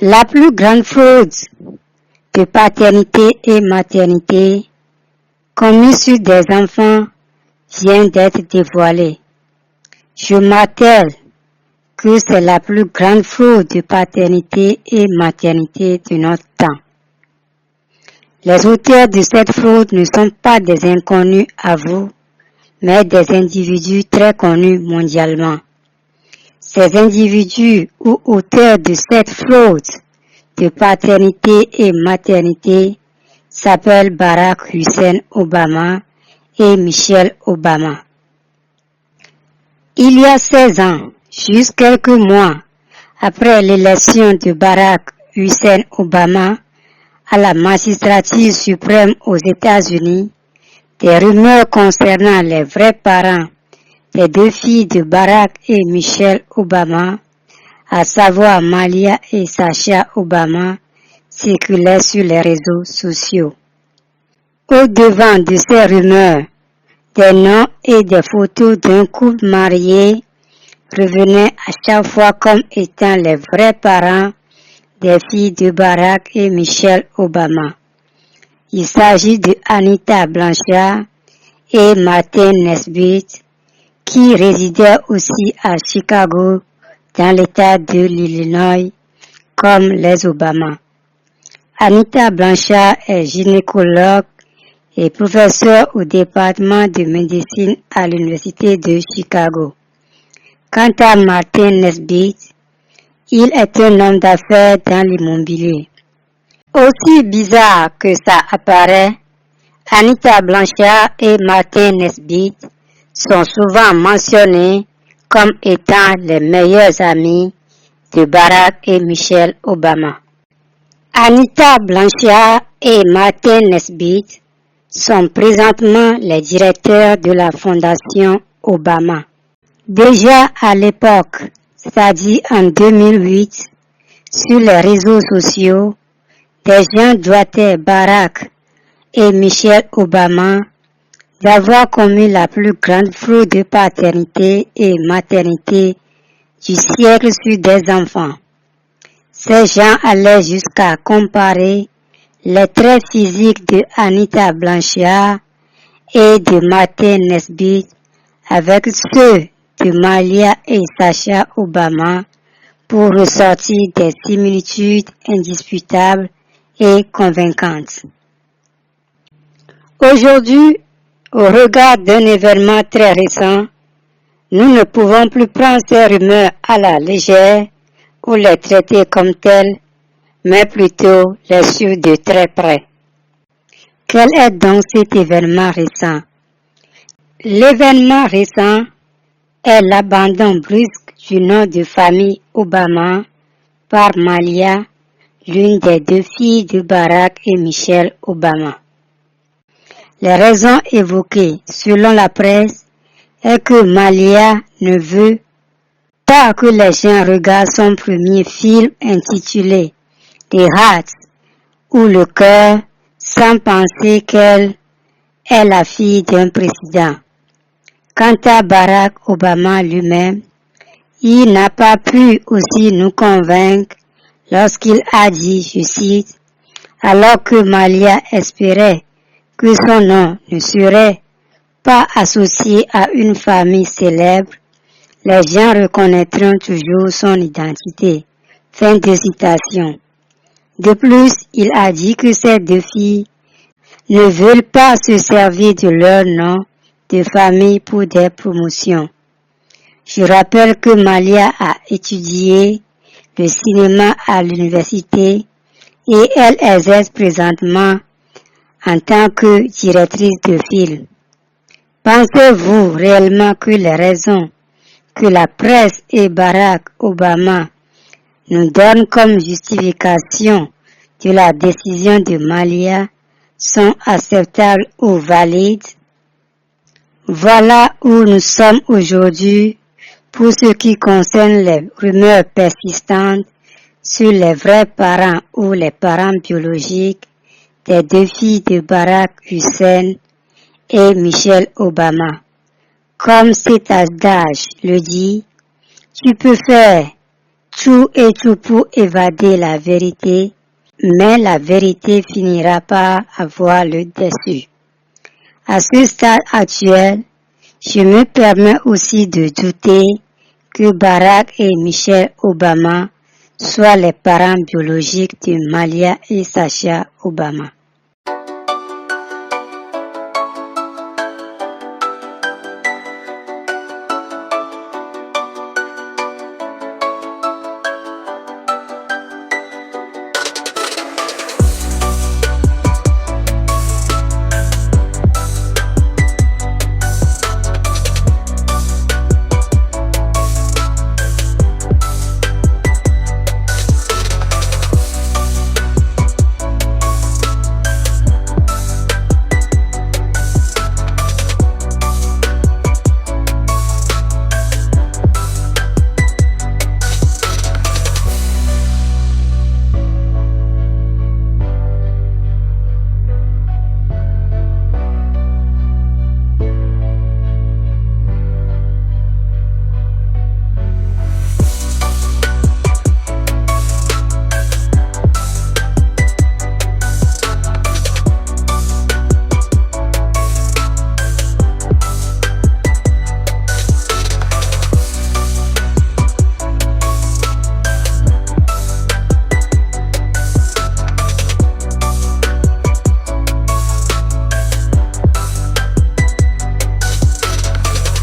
La plus grande fraude de paternité et maternité commise sur des enfants vient d'être dévoilée. Je m'attelle que c'est la plus grande fraude de paternité et maternité de notre temps. Les auteurs de cette fraude ne sont pas des inconnus à vous, mais des individus très connus mondialement. Ces individus ou auteurs de cette fraude de paternité et maternité s'appellent Barack Hussein Obama et Michelle Obama. Il y a 16 ans, juste quelques mois après l'élection de Barack Hussein Obama à la magistrature suprême aux États-Unis, des rumeurs concernant les vrais parents des deux filles de Barack et Michelle Obama, à savoir Malia et Sasha Obama, circulaient sur les réseaux sociaux. Au devant de ces rumeurs, des noms et des photos d'un couple marié revenaient à chaque fois comme étant les vrais parents des filles de Barack et Michelle Obama. Il s'agit de Anita Blanchard et Martin Nesbitt, qui résidaient aussi à Chicago, dans l'État de l'Illinois, comme les Obama. Anita Blanchard est gynécologue et professeure au département de médecine à l'Université de Chicago. Quant à Martin Nesbitt, il est un homme d'affaires dans l'immobilier. Aussi bizarre que ça apparaît, Anita Blanchard et Martin Nesbitt sont souvent mentionnés comme étant les meilleurs amis de Barack et Michelle Obama. Anita Blanchard et Martin Nesbitt sont présentement les directeurs de la Fondation Obama. Déjà à l'époque, c'est-à-dire en 2008, sur les réseaux sociaux, des gens doigtaient Barack et Michelle Obama d'avoir commis la plus grande fraude de paternité et maternité du siècle sur des enfants. Ces gens allaient jusqu'à comparer les traits physiques de Anita Blanchard et de Martin Nesbitt avec ceux de Malia et Sasha Obama pour ressortir des similitudes indisputables et convaincantes. Aujourd'hui, au regard d'un événement très récent, nous ne pouvons plus prendre ces rumeurs à la légère ou les traiter comme telles, mais plutôt les suivre de très près. Quel est donc cet événement récent? L'événement récent est l'abandon brusque du nom de famille Obama par Malia, l'une des deux filles de Barack et Michelle Obama. Les raisons évoquées, selon la presse, est que Malia ne veut pas que les gens regardent son premier film intitulé The Heart ou Le Cœur sans penser qu'elle est la fille d'un président. Quant à Barack Obama lui-même, il n'a pas pu aussi nous convaincre lorsqu'il a dit, je cite, alors que Malia espérait que son nom ne serait pas associé à une famille célèbre, les gens reconnaîtront toujours son identité. Fin de citation. De plus, il a dit que ces deux filles ne veulent pas se servir de leur nom de famille pour des promotions. Je rappelle que Malia a étudié le cinéma à l'université et elle exerce présentement en tant que directrice de film. Pensez-vous réellement que les raisons que la presse et Barack Obama nous donnent comme justification de la décision de Malia sont acceptables ou valides? Voilà où nous sommes aujourd'hui pour ce qui concerne les rumeurs persistantes sur les vrais parents ou les parents biologiques des deux filles de Barack Hussein et Michelle Obama. Comme cet adage le dit, tu peux faire tout et tout pour évader la vérité, mais la vérité finira par avoir le dessus. À ce stade actuel, je me permets aussi de douter que Barack et Michelle Obama soient les parents biologiques de Malia et Sasha Obama.